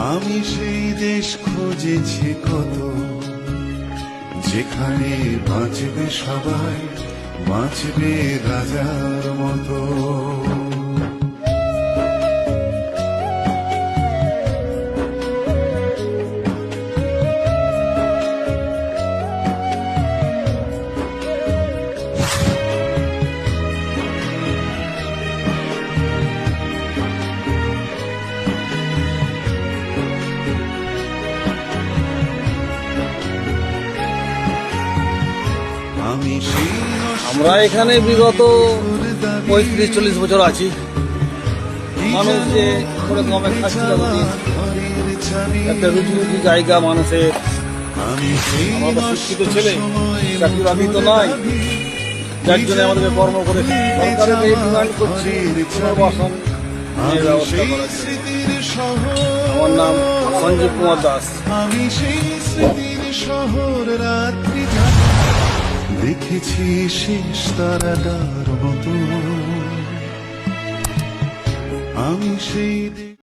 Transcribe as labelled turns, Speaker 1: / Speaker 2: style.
Speaker 1: আমি সেই দেশ খুঁজেছি কত, যেখানে বাঁচবে সবাই, বাঁচবে রাজার মতো।
Speaker 2: আমরা এখানে বিগত 35-40 বছর আছি। মানুষ যে করে কমে খাচ্ছিল, একটা রুচি রুচি জায়গা মানুষের। আমরা শিক্ষিত ছেলে, চাকরি বাকরি তো নয়, যার জন্য আমাদেরকে কর্ম করে সরকারের এই ডিমান্ড করছি পুনর্বাসন ব্যবস্থা করা। আমার নাম সঞ্জীব কুমার দাস।
Speaker 1: আমি সেই স্মৃতির শহর, রাত্রি দেখেছি শেষ তারাটার মতো। আমি সেই